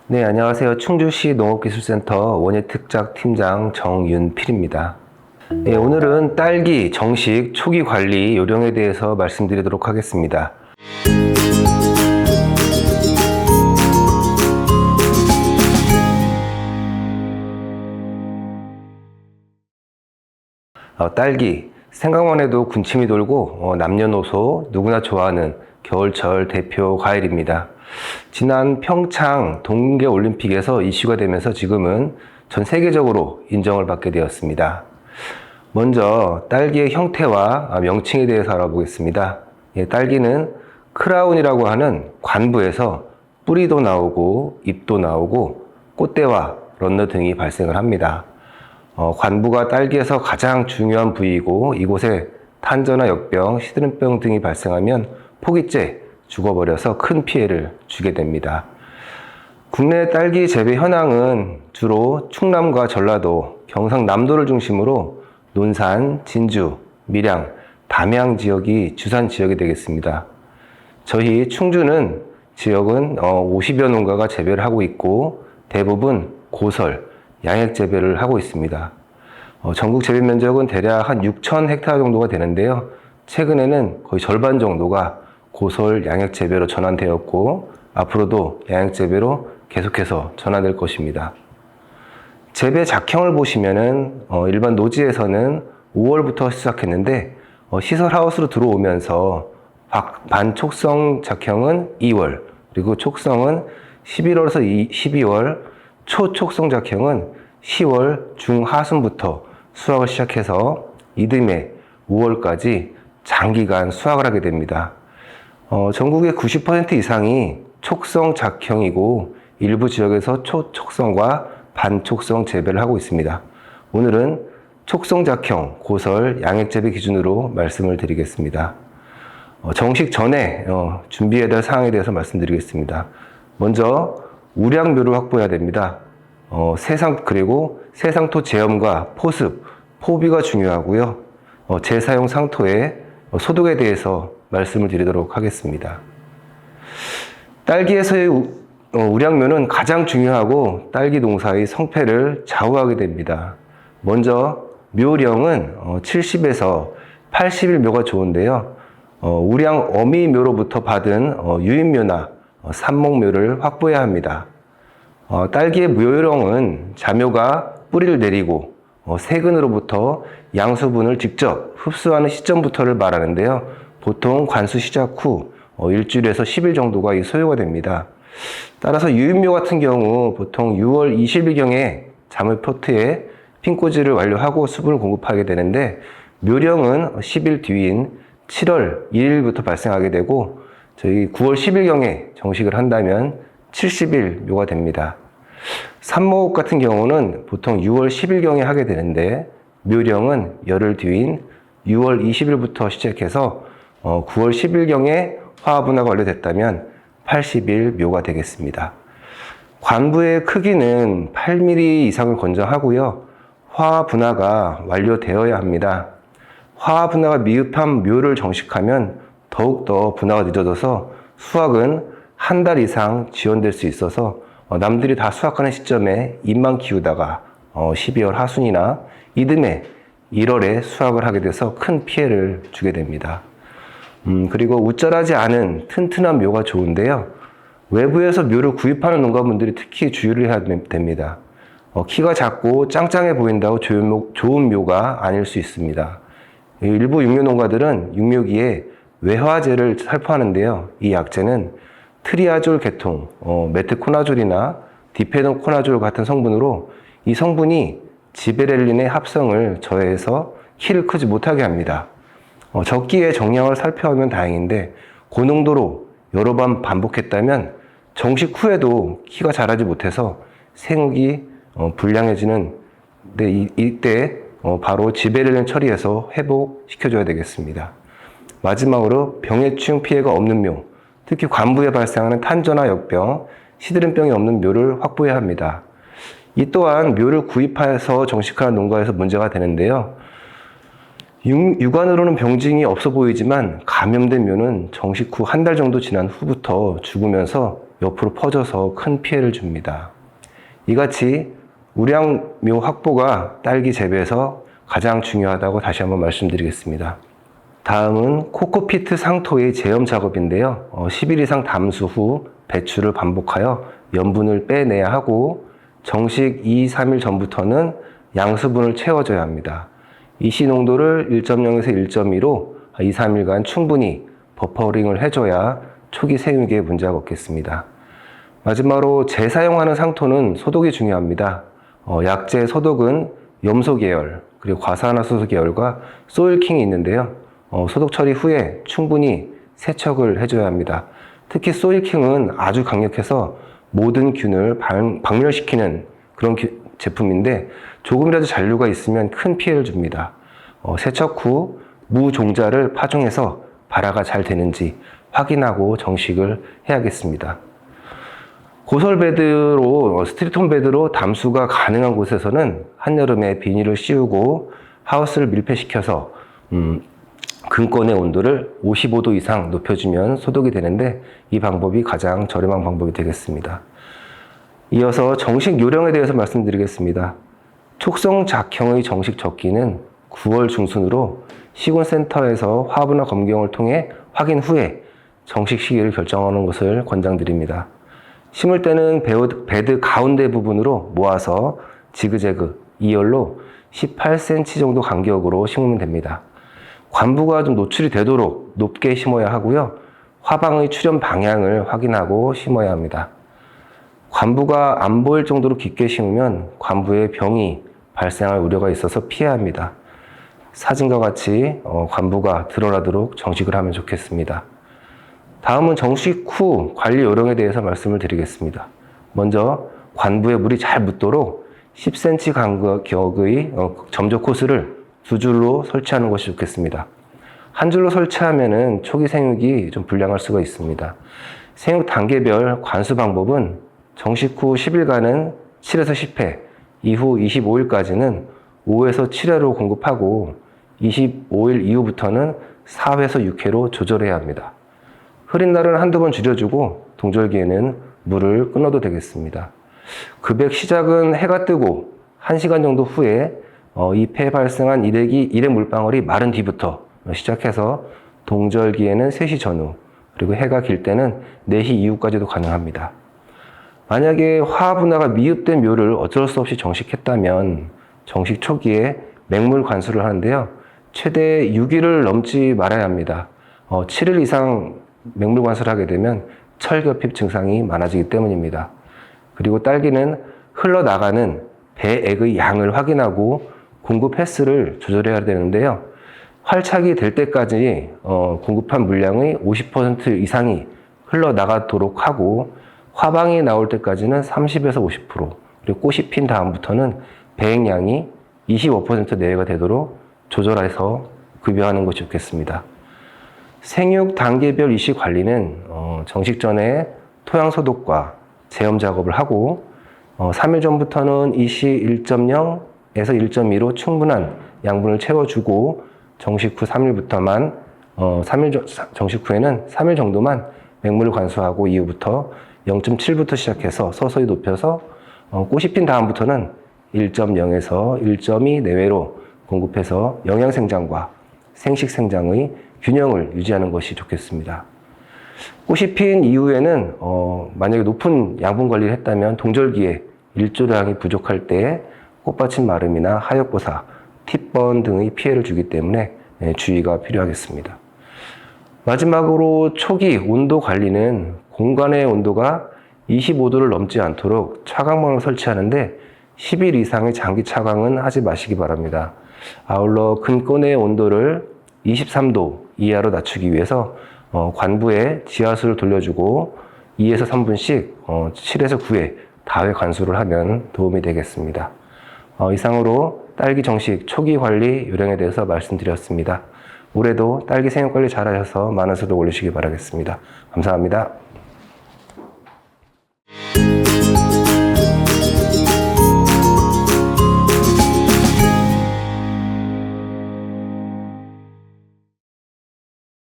네, 안녕하세요. 충주시 농업기술센터 원예특작 팀장 정윤필입니다. 네, 오늘은 딸기 정식 초기 관리 요령에 대해서 말씀드리도록 하겠습니다. 딸기, 생각만 해도 군침이 돌고 남녀노소 누구나 좋아하는 겨울철 대표 과일입니다. 지난 평창 동계올림픽에서 이슈가 되면서 지금은 전 세계적으로 인정을 받게 되었습니다. 먼저 딸기의 형태와 명칭에 대해서 알아보겠습니다. 딸기는 크라운이라고 하는 관부에서 뿌리도 나오고 잎도 나오고 꽃대와 런너 등이 발생을 합니다. 관부가 딸기에서 가장 중요한 부위이고 이곳에 탄저나 역병, 시드름병 등이 발생하면 포기째 죽어버려서 큰 피해를 주게 됩니다. 국내 딸기 재배 현황은 주로 충남과 전라도, 경상남도를 중심으로 논산, 진주, 밀양, 담양 지역이 주산 지역이 되겠습니다. 저희 충주는 지역은 50여 농가가 재배를 하고 있고 대부분 고설, 양액 재배를 하고 있습니다. 전국 재배 면적은 대략 한 6천 헥타르 정도가 되는데요. 최근에는 거의 절반 정도가 고설 양액 재배로 전환되었고 앞으로도 양액 재배로 계속해서 전환될 것입니다. 재배 작형을 보시면은 일반 노지에서는 5월부터 시작했는데 시설 하우스로 들어오면서 반촉성 작형은 2월, 그리고 촉성은 11월에서 12월, 초촉성 작형은 10월 중하순부터 수확을 시작해서 이듬해 5월까지 장기간 수확을 하게 됩니다. 전국의 90% 이상이 촉성 작형이고 일부 지역에서 초촉성과 반촉성 재배를 하고 있습니다. 오늘은 촉성 작형, 고설, 양액 재배 기준으로 말씀을 드리겠습니다. 정식 전에 준비해야 될 사항에 대해서 말씀드리겠습니다. 먼저 우량묘를 확보해야 됩니다. 그리고 세상토 제염과 포습, 포비가 중요하고요. 재사용 상토의 소독에 대해서 말씀을 드리도록 하겠습니다. 딸기에서의 우량묘는 가장 중요하고 딸기 농사의 성패를 좌우하게 됩니다. 먼저 묘령은 70에서 80일 묘가 좋은데요. 우량 어미묘로부터 받은 유인묘나 삼목묘를 확보해야 합니다. 딸기의 묘령은 자묘가 뿌리를 내리고 세근으로부터 양수분을 직접 흡수하는 시점부터를 말하는데요. 보통 관수 시작 후 일주일에서 10일 정도가 소요가 됩니다. 따라서 유인묘 같은 경우 보통 6월 20일경에 자묘 포트에 핀꽂이를 완료하고 수분을 공급하게 되는데 묘령은 10일 뒤인 7월 1일부터 발생하게 되고 저희 9월 10일경에 정식을 한다면 70일 묘가 됩니다. 삼목 같은 경우는 보통 6월 10일경에 하게 되는데 묘령은 열흘 뒤인 6월 20일부터 시작해서 9월 10일경에 화분화가 완료됐다면 80일 묘가 되겠습니다. 관부의 크기는 8mm 이상을 권장하고요. 화학 분화가 완료되어야 합니다. 화학 분화가 미흡한 묘를 정식하면 더욱더 분화가 늦어져서 수확은 한 달 이상 지연될 수 있어서 남들이 다 수확하는 시점에 잎만 키우다가 12월 하순이나 이듬해 1월에 수확을 하게 돼서 큰 피해를 주게 됩니다. 그리고 우절하지 않은 튼튼한 묘가 좋은데요. 외부에서 묘를 구입하는 농가분들이 특히 주의를 해야 됩니다. 키가 작고 짱짱해 보인다고 좋은 묘가 아닐 수 있습니다. 일부 육묘 농가들은 육묘기에 외화제를 살포하는데요. 이 약제는 트리아졸 계통, 메트코나졸이나 디페노코나졸 같은 성분으로 이 성분이 지베렐린의 합성을 저해해서 키를 크지 못하게 합니다. 적기에 정량을 살펴하면 다행인데 고농도로 여러 번 반복했다면 정식 후에도 키가 자라지 못해서 생육이 불량해지는 이때 바로 지베렐린 처리해서 회복시켜줘야 되겠습니다. 마지막으로 병해충 피해가 없는 묘, 특히 관부에 발생하는 탄저나 역병, 시드름병이 없는 묘를 확보해야 합니다. 이 또한 묘를 구입해서 정식하는 농가에서 문제가 되는데요. 육안으로는 병증이 없어 보이지만 감염된 묘는 정식 후 한 달 정도 지난 후부터 죽으면서 옆으로 퍼져서 큰 피해를 줍니다. 이같이 우량묘 확보가 딸기 재배에서 가장 중요하다고 다시 한번 말씀드리겠습니다. 다음은 코코피트 상토의 제염 작업인데요. 10일 이상 담수 후 배출을 반복하여 염분을 빼내야 하고 정식 2, 3일 전부터는 양수분을 채워줘야 합니다. 이시 농도를 1.0에서 1.2로 2, 3일간 충분히 버퍼링을 해줘야 초기 생육에 문제가 없겠습니다. 마지막으로 재사용하는 상토는 소독이 중요합니다. 약재 소독은 염소 계열, 그리고 과산화수소 계열과 소일킹이 있는데요. 소독 처리 후에 충분히 세척을 해줘야 합니다. 특히 소일킹은 아주 강력해서 모든 균을 박멸시키는 그런 제품인데 조금이라도 잔류가 있으면 큰 피해를 줍니다. 세척 후 무종자를 파종해서 발화가 잘 되는지 확인하고 정식을 해야겠습니다. 고설 베드로, 스티로폼 베드로 담수가 가능한 곳에서는 한여름에 비닐을 씌우고 하우스를 밀폐시켜서 근권의 온도를 55도 이상 높여주면 소독이 되는데 이 방법이 가장 저렴한 방법이 되겠습니다. 이어서 정식 요령에 대해서 말씀드리겠습니다. 촉성작형의 정식 적기는 9월 중순으로 시군센터에서 화분화 검경을 통해 확인 후에 정식 시기를 결정하는 것을 권장드립니다. 심을 때는 베드 가운데 부분으로 모아서 지그재그 2열로 18cm 정도 간격으로 심으면 됩니다. 관부가 좀 노출이 되도록 높게 심어야 하고요. 화방의 출현 방향을 확인하고 심어야 합니다. 관부가 안 보일 정도로 깊게 심으면 관부에 병이 발생할 우려가 있어서 피해야 합니다. 사진과 같이 관부가 드러나도록 정식을 하면 좋겠습니다. 다음은 정식 후 관리 요령에 대해서 말씀을 드리겠습니다. 먼저 관부에 물이 잘 묻도록 10cm 간격의 점적 호스를 2줄로 설치하는 것이 좋겠습니다. 한 줄로 설치하면 초기 생육이 좀 불량할 수가 있습니다. 생육 단계별 관수 방법은 정식 후 10일간은 7에서 10회, 이후 25일까지는 5에서 7회로 공급하고 25일 이후부터는 4회에서 6회로 조절해야 합니다. 흐린 날은 한두 번 줄여주고 동절기에는 물을 끊어도 되겠습니다. 급액 시작은 해가 뜨고 1시간 정도 후에 이 폐에 발생한 일의 물방울이 마른 뒤부터 시작해서 동절기에는 3시 전후, 그리고 해가 길 때는 4시 이후까지도 가능합니다. 만약에 화분화가 미흡된 묘를 어쩔 수 없이 정식했다면 정식 초기에 맹물 관수를 하는데요. 최대 6일을 넘지 말아야 합니다. 7일 이상 맹물 관수를 하게 되면 철결핍 증상이 많아지기 때문입니다. 그리고 딸기는 흘러나가는 배액의 양을 확인하고 공급 횟수를 조절해야 되는데요. 활착이 될 때까지 공급한 물량의 50% 이상이 흘러나가도록 하고 화방이 나올 때까지는 30에서 50%, 그리고 꽃이 핀 다음부터는 배액량이 25% 내외가 되도록 조절해서 급여하는 것이 좋겠습니다. 생육 단계별 이시 관리는 정식 전에 토양 소독과 제염 작업을 하고 3일 전부터는 이시 1.0에서 1.2로 충분한 양분을 채워주고 정식 후 3일부터만 정식 후에는 3일 정도만 맹물을 관수하고 이후부터 0.7부터 시작해서 서서히 높여서 꽃이 핀 다음부터는 1.0에서 1.2 내외로 공급해서 영양생장과 생식생장의 균형을 유지하는 것이 좋겠습니다. 꽃이 핀 이후에는 만약에 높은 양분 관리를 했다면 동절기에 일조량이 부족할 때 꽃받침 마름이나 하역보사, 팁번 등의 피해를 주기 때문에 주의가 필요하겠습니다. 마지막으로 초기 온도 관리는 공간의 온도가 25도를 넘지 않도록 차광망을 설치하는데 10일 이상의 장기 차광은 하지 마시기 바랍니다. 아울러 근권의 온도를 23도 이하로 낮추기 위해서 관부에 지하수를 돌려주고 2에서 3분씩 7에서 9회 다회 관수를 하면 도움이 되겠습니다. 이상으로 딸기 정식 초기 관리 요령에 대해서 말씀드렸습니다. 올해도 딸기 생육 관리 잘하셔서 많은 수도 올리시기 바라겠습니다. 감사합니다.